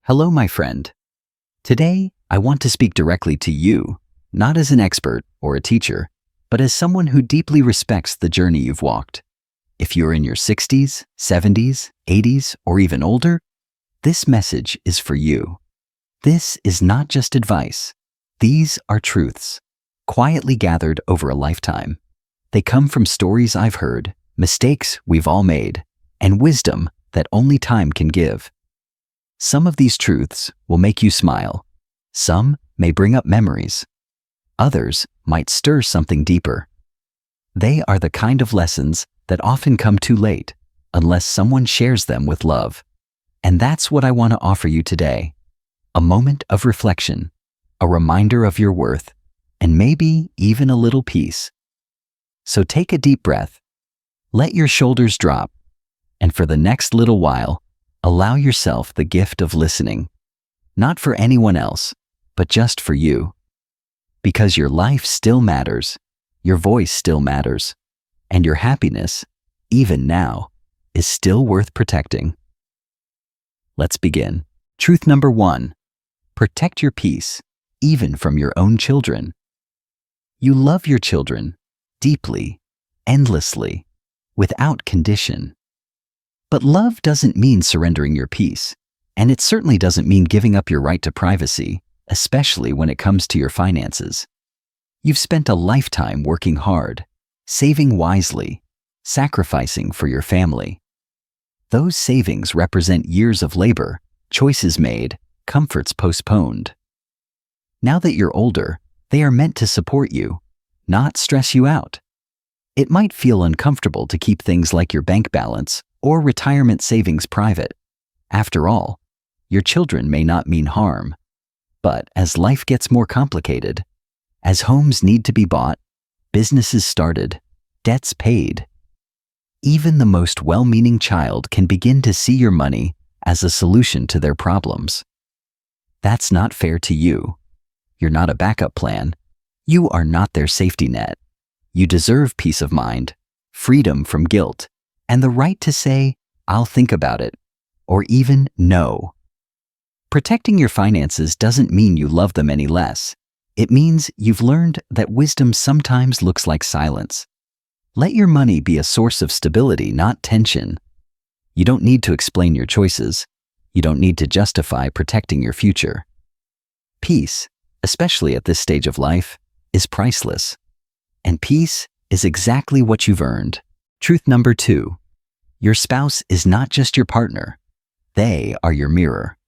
Hello, my friend. Today, I want to speak directly to you, not as an expert or a teacher, but as someone who deeply respects the journey you've walked. If you're in your 60s, 70s, 80s, or even older, this message is for you. This is not just advice. These are truths, quietly gathered over a lifetime. They come from stories I've heard, mistakes we've all made, and wisdom that only time can give. Some of these truths will make you smile. Some may bring up memories. Others might stir something deeper. They are the kind of lessons that often come too late, unless someone shares them with love. And that's what I want to offer you today. A moment of reflection, a reminder of your worth, and maybe even a little peace. So take a deep breath, let your shoulders drop, and for the next little while, allow yourself the gift of listening. Not for anyone else, but just for you. Because your life still matters, your voice still matters, and your happiness, even now, is still worth protecting. Let's begin. Truth number 1. Protect your peace, even from your own children. You love your children deeply, endlessly, without condition. But love doesn't mean surrendering your peace, and it certainly doesn't mean giving up your right to privacy, especially when it comes to your finances. You've spent a lifetime working hard, saving wisely, sacrificing for your family. Those savings represent years of labor, choices made, comforts postponed. Now that you're older, they are meant to support you, not stress you out. It might feel uncomfortable to keep things like your bank balance or retirement savings private. After all, your children may not mean harm. But as life gets more complicated, as homes need to be bought, businesses started, debts paid, even the most well-meaning child can begin to see your money as a solution to their problems. That's not fair to you. You're not a backup plan. You are not their safety net. You deserve peace of mind, freedom from guilt, and the right to say, "I'll think about it," or even "no." Protecting your finances doesn't mean you love them any less. It means you've learned that wisdom sometimes looks like silence. Let your money be a source of stability, not tension. You don't need to explain your choices. You don't need to justify protecting your future. Peace, especially at this stage of life, is priceless. And peace is exactly what you've earned. Truth number 2. Your spouse is not just your partner. They are your mirror.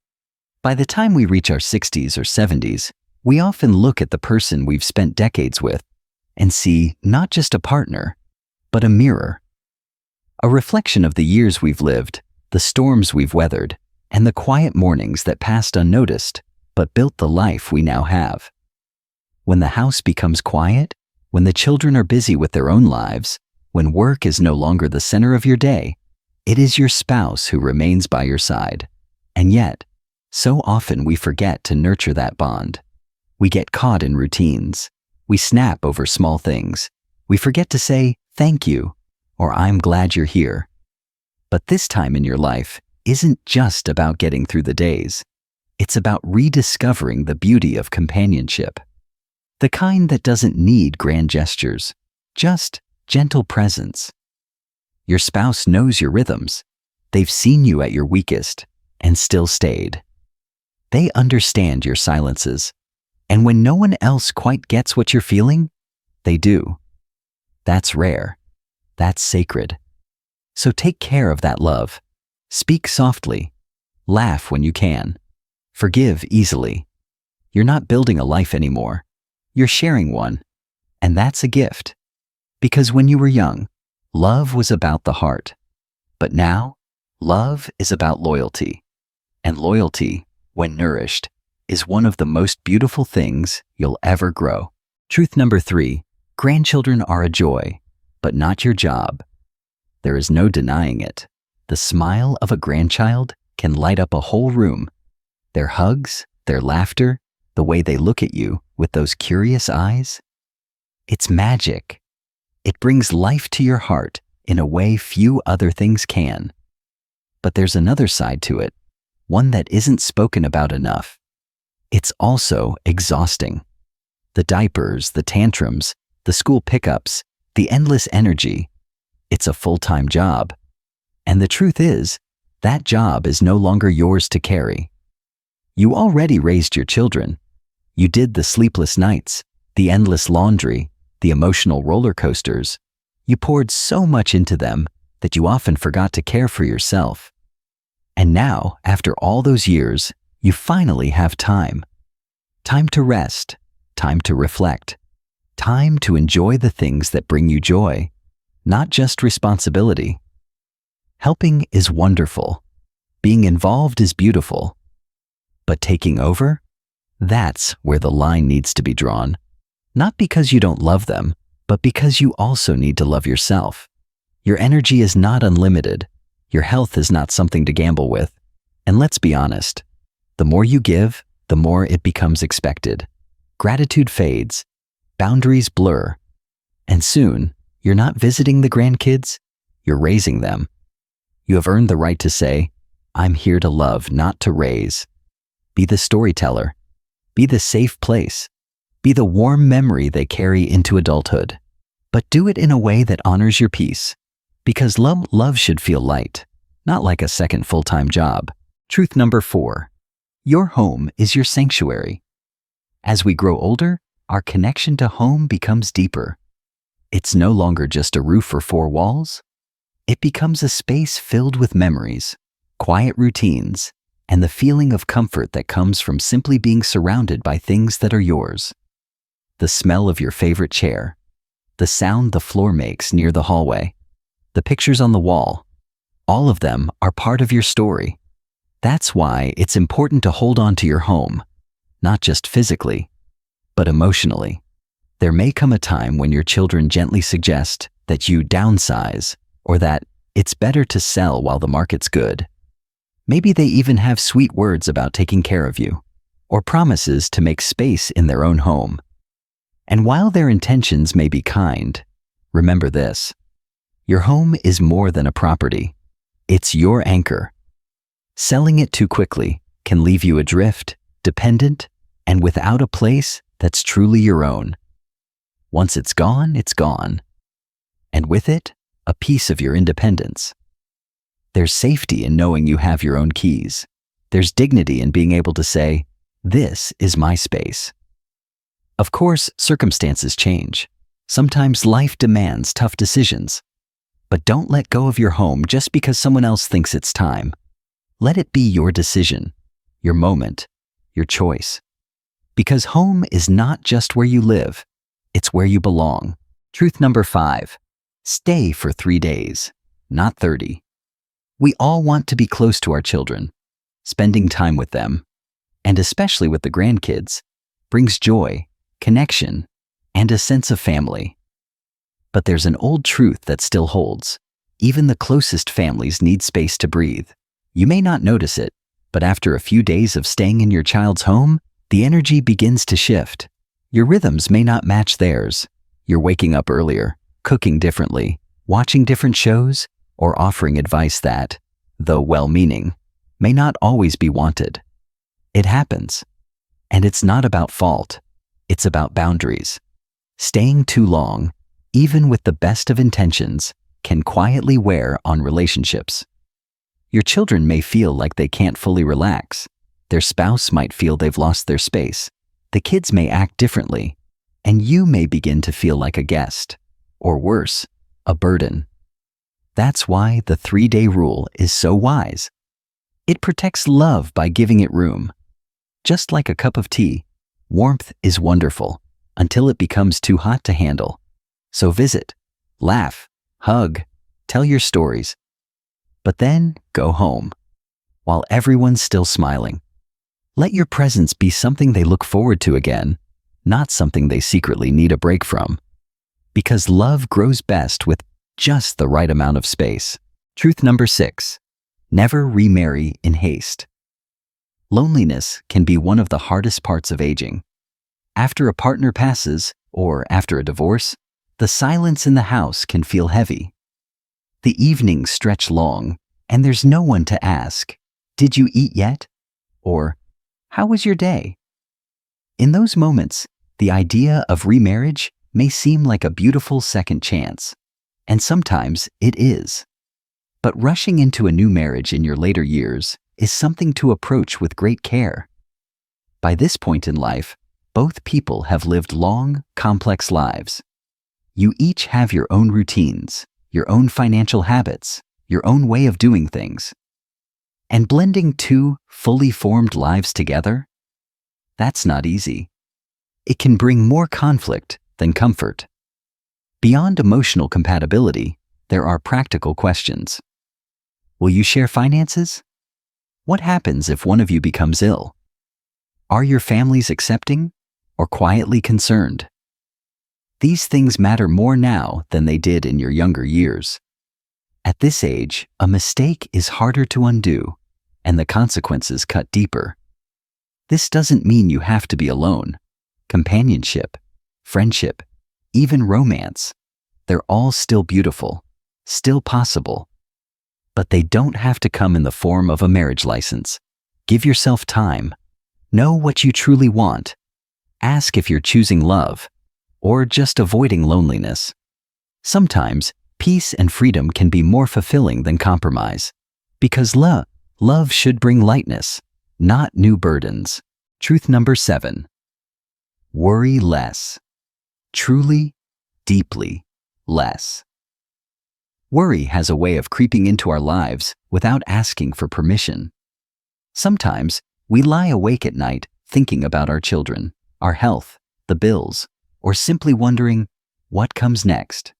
By the time we reach our 60s or 70s, we often look at the person we've spent decades with and see not just a partner, but a mirror. A reflection of the years we've lived, the storms we've weathered, and the quiet mornings that passed unnoticed but built the life we now have. When the house becomes quiet, when the children are busy with their own lives, when work is no longer the center of your day, it is your spouse who remains by your side. And yet, so often we forget to nurture that bond. We get caught in routines. We snap over small things. We forget to say, "Thank you," or "I'm glad you're here." But this time in your life isn't just about getting through the days. It's about rediscovering the beauty of companionship. The kind that doesn't need grand gestures, just gentle presence. Your spouse knows your rhythms. They've seen you at your weakest and still stayed. They understand your silences. And when no one else quite gets what you're feeling, they do. That's rare. That's sacred. So take care of that love. Speak softly. Laugh when you can. Forgive easily. You're not building a life anymore. You're sharing one. And that's a gift. Because when you were young, love was about the heart. But now, love is about loyalty. And loyalty, when nourished, is one of the most beautiful things you'll ever grow. Truth number 3. Grandchildren are a joy, but not your job. There is no denying it. The smile of a grandchild can light up a whole room. Their hugs, their laughter, the way they look at you with those curious eyes. It's magic. It brings life to your heart in a way few other things can. But there's another side to it. one that isn't spoken about enough. It's also exhausting. The diapers, the tantrums, the school pickups, the endless energy. It's a full-time job. And the truth is, that job is no longer yours to carry. You already raised your children. You did the sleepless nights, the endless laundry, the emotional roller coasters. You poured so much into them that you often forgot to care for yourself. And now, after all those years, you finally have time. Time to rest, time to reflect, time to enjoy the things that bring you joy, not just responsibility. Helping is wonderful. Being involved is beautiful. But taking over? That's where the line needs to be drawn. Not because you don't love them, but because you also need to love yourself. Your energy is not unlimited. Your health is not something to gamble with. And let's be honest, the more you give, the more it becomes expected. Gratitude fades, boundaries blur, and soon, you're not visiting the grandkids, you're raising them. You have earned the right to say, I'm here to love, not to raise. Be the storyteller. Be the safe place. Be the warm memory they carry into adulthood. But do it in a way that honors your peace. Because love should feel light, not like a second full-time job. Truth number 4. Your home is your sanctuary. As we grow older, our connection to home becomes deeper. It's no longer just a roof or 4 walls. It becomes a space filled with memories, quiet routines, and the feeling of comfort that comes from simply being surrounded by things that are yours. The smell of your favorite chair, the sound the floor makes near the hallway, the pictures on the wall, all of them are part of your story. That's why it's important to hold on to your home, not just physically, but emotionally. There may come a time when your children gently suggest that you downsize, or that it's better to sell while the market's good. Maybe they even have sweet words about taking care of you, or promises to make space in their own home. And while their intentions may be kind, remember this: your home is more than a property. It's your anchor. Selling it too quickly can leave you adrift, dependent, and without a place that's truly your own. Once it's gone, it's gone. And with it, a piece of your independence. There's safety in knowing you have your own keys. There's dignity in being able to say, this is my space. Of course, circumstances change. Sometimes life demands tough decisions. But don't let go of your home just because someone else thinks it's time. Let it be your decision, your moment, your choice. Because home is not just where you live, it's where you belong. Truth number 5. Stay for 3 days, not 30. We all want to be close to our children. Spending time with them, and especially with the grandkids, brings joy, connection, and a sense of family. But there's an old truth that still holds. Even the closest families need space to breathe. You may not notice it, but after a few days of staying in your child's home, the energy begins to shift. Your rhythms may not match theirs. You're waking up earlier, cooking differently, watching different shows, or offering advice that, though well-meaning, may not always be wanted. It happens. And it's not about fault. It's about boundaries. Staying too long, even with the best of intentions, can quietly wear on relationships. Your children may feel like they can't fully relax. Their spouse might feel they've lost their space. The kids may act differently, and you may begin to feel like a guest, or worse, a burden. That's why the 3-day rule is so wise. It protects love by giving it room. Just like a cup of tea, warmth is wonderful until it becomes too hot to handle. So visit, laugh, hug, tell your stories. But then go home, while everyone's still smiling. Let your presence be something they look forward to again, not something they secretly need a break from. Because love grows best with just the right amount of space. Truth number 6. Never remarry in haste. Loneliness can be one of the hardest parts of aging. After a partner passes, or after a divorce, the silence in the house can feel heavy. The evenings stretch long, and there's no one to ask, Did you eat yet? Or, how was your day? In those moments, the idea of remarriage may seem like a beautiful second chance, and sometimes it is. But rushing into a new marriage in your later years is something to approach with great care. By this point in life, both people have lived long, complex lives. You each have your own routines, your own financial habits, your own way of doing things. And blending two fully formed lives together? That's not easy. It can bring more conflict than comfort. Beyond emotional compatibility, there are practical questions. Will you share finances? What happens if one of you becomes ill? Are your families accepting or quietly concerned? These things matter more now than they did in your younger years. At this age, a mistake is harder to undo, and the consequences cut deeper. This doesn't mean you have to be alone. Companionship, friendship, even romance, they're all still beautiful, still possible. But they don't have to come in the form of a marriage license. Give yourself time. Know what you truly want. Ask if you're choosing love or just avoiding loneliness. Sometimes, peace and freedom can be more fulfilling than compromise. Because love should bring lightness, not new burdens. Truth number 7. Worry less. Truly, deeply less. Worry has a way of creeping into our lives without asking for permission. Sometimes, we lie awake at night thinking about our children, our health, the bills, or simply wondering, what comes next?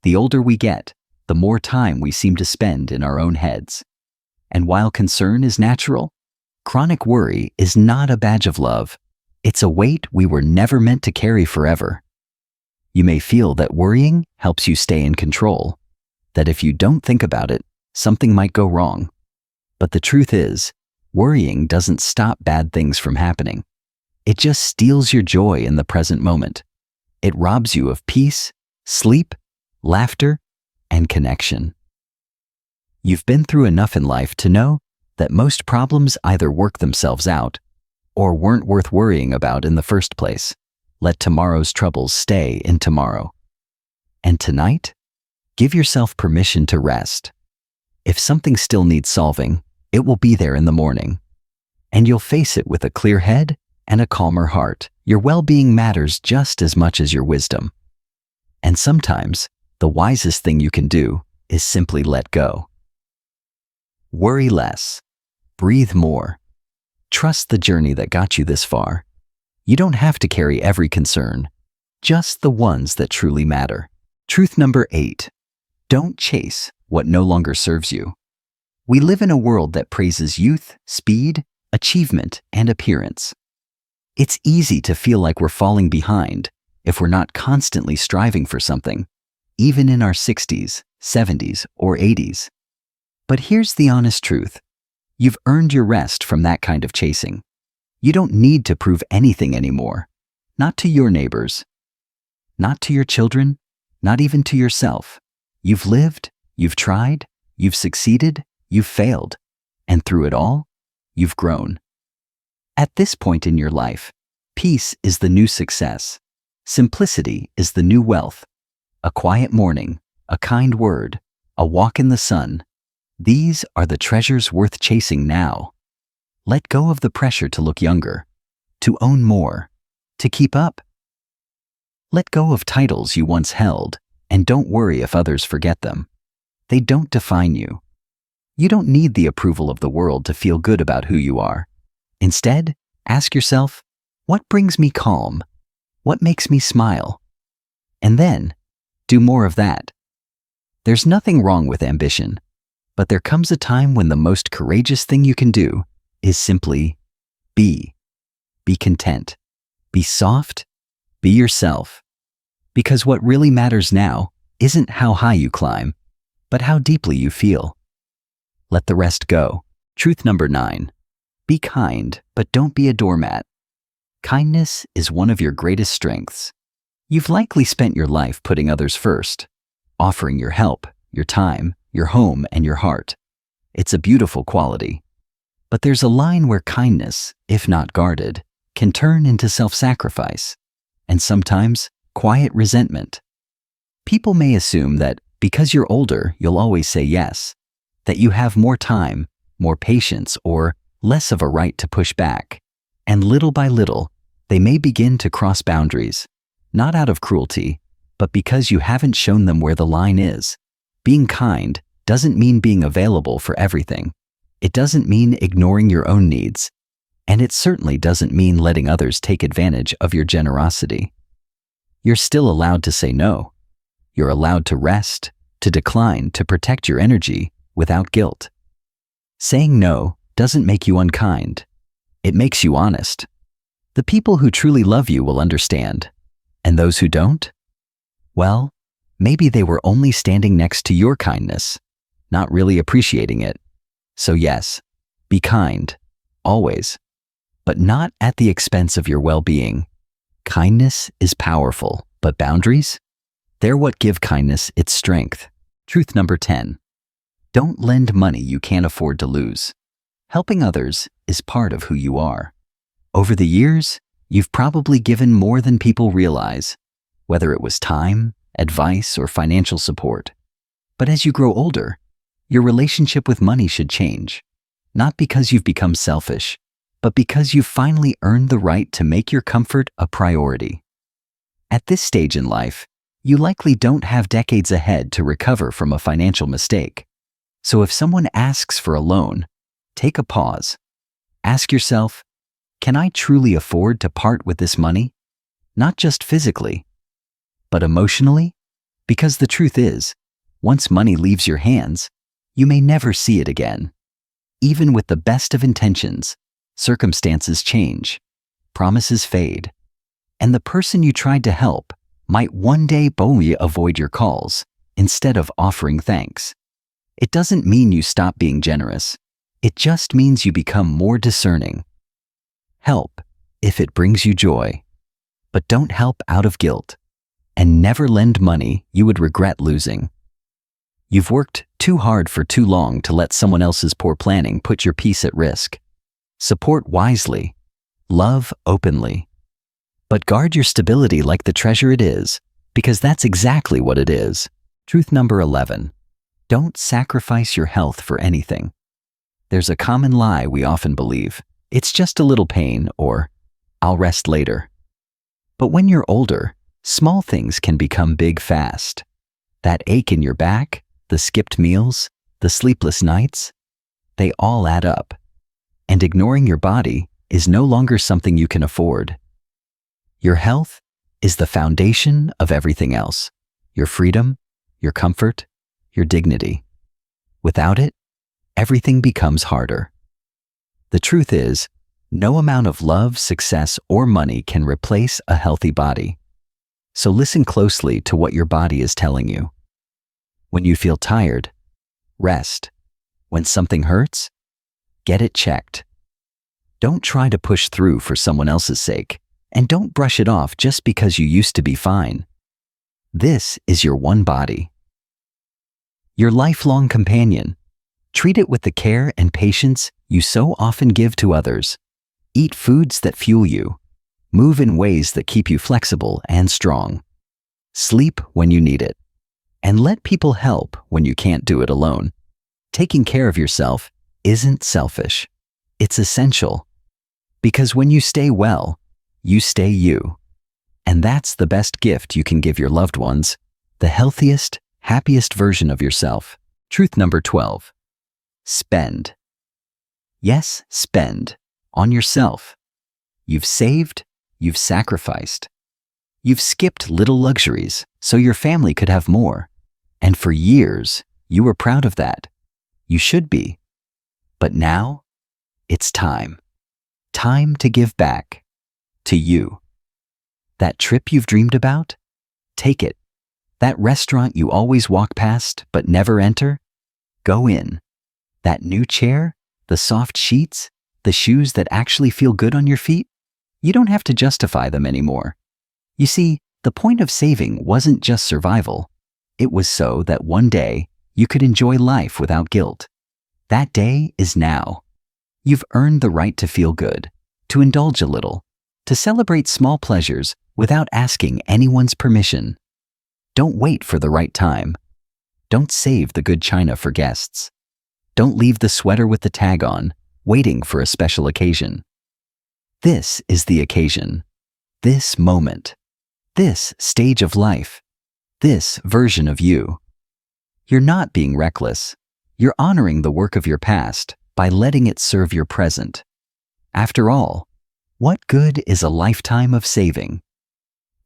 The older we get, the more time we seem to spend in our own heads. And while concern is natural, chronic worry is not a badge of love. It's a weight we were never meant to carry forever. You may feel that worrying helps you stay in control, that if you don't think about it, something might go wrong. But the truth is, worrying doesn't stop bad things from happening. It just steals your joy in the present moment. It robs you of peace, sleep, laughter, and connection. You've been through enough in life to know that most problems either work themselves out or weren't worth worrying about in the first place. Let tomorrow's troubles stay in tomorrow. And tonight, give yourself permission to rest. If something still needs solving, it will be there in the morning. And you'll face it with a clear head and a calmer heart. Your well-being matters just as much as your wisdom. And sometimes, the wisest thing you can do is simply let go. Worry less. Breathe more. Trust the journey that got you this far. You don't have to carry every concern, just the ones that truly matter. Truth number 8. Don't chase what no longer serves you. We live in a world that praises youth, speed, achievement, and appearance. It's easy to feel like we're falling behind if we're not constantly striving for something, even in our 60s, 70s, or 80s. But here's the honest truth. You've earned your rest from that kind of chasing. You don't need to prove anything anymore. Not to your neighbors. Not to your children. Not even to yourself. You've lived, you've tried, you've succeeded, you've failed. And through it all, you've grown. At this point in your life, peace is the new success. Simplicity is the new wealth. A quiet morning, a kind word, a walk in the sun. These are the treasures worth chasing now. Let go of the pressure to look younger, to own more, to keep up. Let go of titles you once held, and don't worry if others forget them. They don't define you. You don't need the approval of the world to feel good about who you are. Instead, ask yourself, what brings me calm? What makes me smile? And then, do more of that. There's nothing wrong with ambition, but there comes a time when the most courageous thing you can do is simply be. Be content. Be soft. Be yourself. Because what really matters now isn't how high you climb, but how deeply you feel. Let the rest go. Truth number 9. Be kind, but don't be a doormat. Kindness is one of your greatest strengths. You've likely spent your life putting others first, offering your help, your time, your home, and your heart. It's a beautiful quality. But there's a line where kindness, if not guarded, can turn into self-sacrifice, and sometimes quiet resentment. People may assume that because you're older, you'll always say yes, that you have more time, more patience, or less of a right to push back. And little by little, they may begin to cross boundaries, not out of cruelty, but because you haven't shown them where the line is. Being kind doesn't mean being available for everything. It doesn't mean ignoring your own needs. And it certainly doesn't mean letting others take advantage of your generosity. You're still allowed to say no. You're allowed to rest, to decline, to protect your energy without guilt. Saying no doesn't make you unkind. It makes you honest. The people who truly love you will understand. And those who don't? Well, maybe they were only standing next to your kindness, not really appreciating it. So yes, be kind, always, but not at the expense of your well-being. Kindness is powerful, but boundaries? They're what give kindness its strength. Truth number 10. Don't lend money you can't afford to lose. Helping others is part of who you are. Over the years, you've probably given more than people realize, whether it was time, advice, or financial support. But as you grow older, your relationship with money should change, not because you've become selfish, but because you've finally earned the right to make your comfort a priority. At this stage in life, you likely don't have decades ahead to recover from a financial mistake. So if someone asks for a loan, take a pause. Ask yourself, can I truly afford to part with this money? Not just physically, but emotionally? Because the truth is, once money leaves your hands, you may never see it again. Even with the best of intentions, circumstances change, promises fade, and the person you tried to help might one day boldly avoid your calls instead of offering thanks. It doesn't mean you stop being generous. It just means you become more discerning. Help if it brings you joy, but don't help out of guilt, and never lend money you would regret losing. You've worked too hard for too long to let someone else's poor planning put your peace at risk. Support wisely, love openly, but guard your stability like the treasure it is, because that's exactly what it is. Truth number 11. Don't sacrifice your health for anything. There's a common lie we often believe. It's just a little pain, or I'll rest later. But when you're older, small things can become big fast. That ache in your back, the skipped meals, the sleepless nights, they all add up. And ignoring your body is no longer something you can afford. Your health is the foundation of everything else. Your freedom, your comfort, your dignity. Without it, everything becomes harder. The truth is, no amount of love, success, or money can replace a healthy body. So listen closely to what your body is telling you. When you feel tired, rest. When something hurts, get it checked. Don't try to push through for someone else's sake, and don't brush it off just because you used to be fine. This is your one body. Your lifelong companion. Treat it with the care and patience you so often give to others. Eat foods that fuel you. Move in ways that keep you flexible and strong. Sleep when you need it. And let people help when you can't do it alone. Taking care of yourself isn't selfish. It's essential. Because when you stay well, you stay you. And that's the best gift you can give your loved ones, the healthiest, happiest version of yourself. Truth number 12. Spend. Yes, spend. On yourself. You've saved, you've sacrificed. You've skipped little luxuries so your family could have more. And for years, you were proud of that. You should be. But now, it's time. Time to give back. To you. That trip you've dreamed about? Take it. That restaurant you always walk past but never enter? Go in. That new chair? The soft sheets? The shoes that actually feel good on your feet? You don't have to justify them anymore. You see, the point of saving wasn't just survival. It was so that one day you could enjoy life without guilt. That day is now. You've earned the right to feel good, to indulge a little, to celebrate small pleasures without asking anyone's permission. Don't wait for the right time. Don't save the good china for guests. Don't leave the sweater with the tag on, waiting for a special occasion. This is the occasion, this moment, this stage of life, this version of you. You're not being reckless. You're honoring the work of your past by letting it serve your present. After all, what good is a lifetime of saving?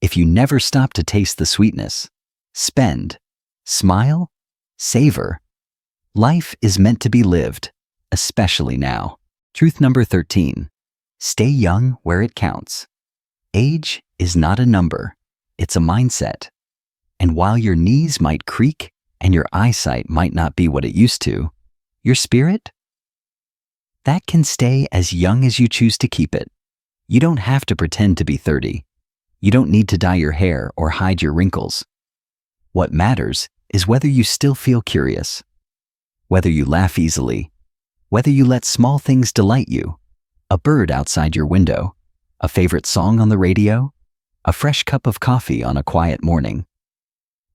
If you never stop to taste the sweetness, spend, smile, savor. Life is meant to be lived, especially now. Truth number 13. Stay young where it counts. Age is not a number, it's a mindset. And while your knees might creak and your eyesight might not be what it used to, your spirit? That can stay as young as you choose to keep it. You don't have to pretend to be 30. You don't need to dye your hair or hide your wrinkles. What matters is whether you still feel curious, whether you laugh easily, whether you let small things delight you, a bird outside your window, a favorite song on the radio, a fresh cup of coffee on a quiet morning.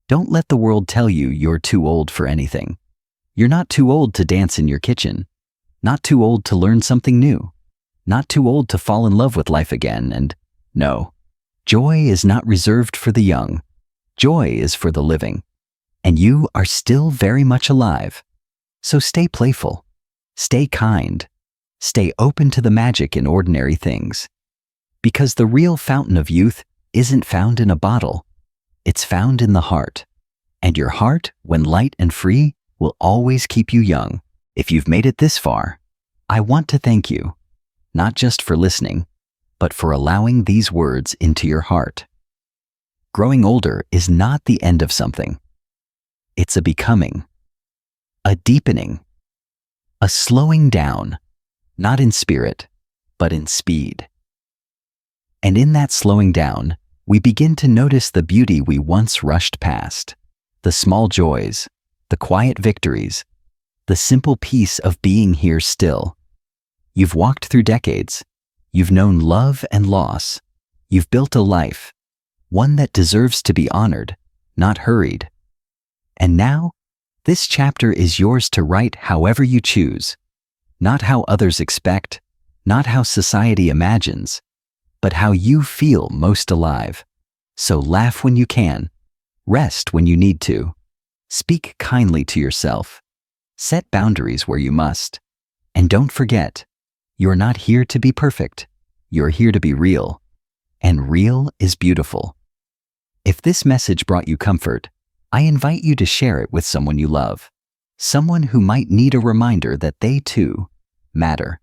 Don't let the world tell you you're too old for anything. You're not too old to dance in your kitchen, not too old to learn something new, not too old to fall in love with life again, and no, joy is not reserved for the young. Joy is for the living, and you are still very much alive. So stay playful, stay kind, stay open to the magic in ordinary things. Because the real fountain of youth isn't found in a bottle, it's found in the heart. And your heart, when light and free, will always keep you young. If you've made it this far, I want to thank you, not just for listening, but for allowing these words into your heart. Growing older is not the end of something. It's a becoming, a deepening, a slowing down, not in spirit, but in speed. And in that slowing down, we begin to notice the beauty we once rushed past, the small joys, the quiet victories, the simple peace of being here still. You've walked through decades. You've known love and loss. You've built a life, one that deserves to be honored, not hurried. And now, this chapter is yours to write however you choose, not how others expect, not how society imagines, but how you feel most alive. So laugh when you can, rest when you need to, speak kindly to yourself, set boundaries where you must, and don't forget, you're not here to be perfect, you're here to be real, and real is beautiful. If this message brought you comfort, I invite you to share it with someone you love, someone who might need a reminder that they too matter.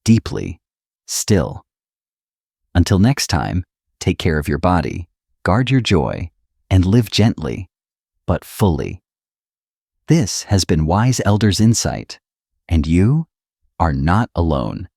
Deeply, still. Until next time, take care of your body, guard your joy, and live gently, but fully. This has been Wise Elders Insight, and you are not alone.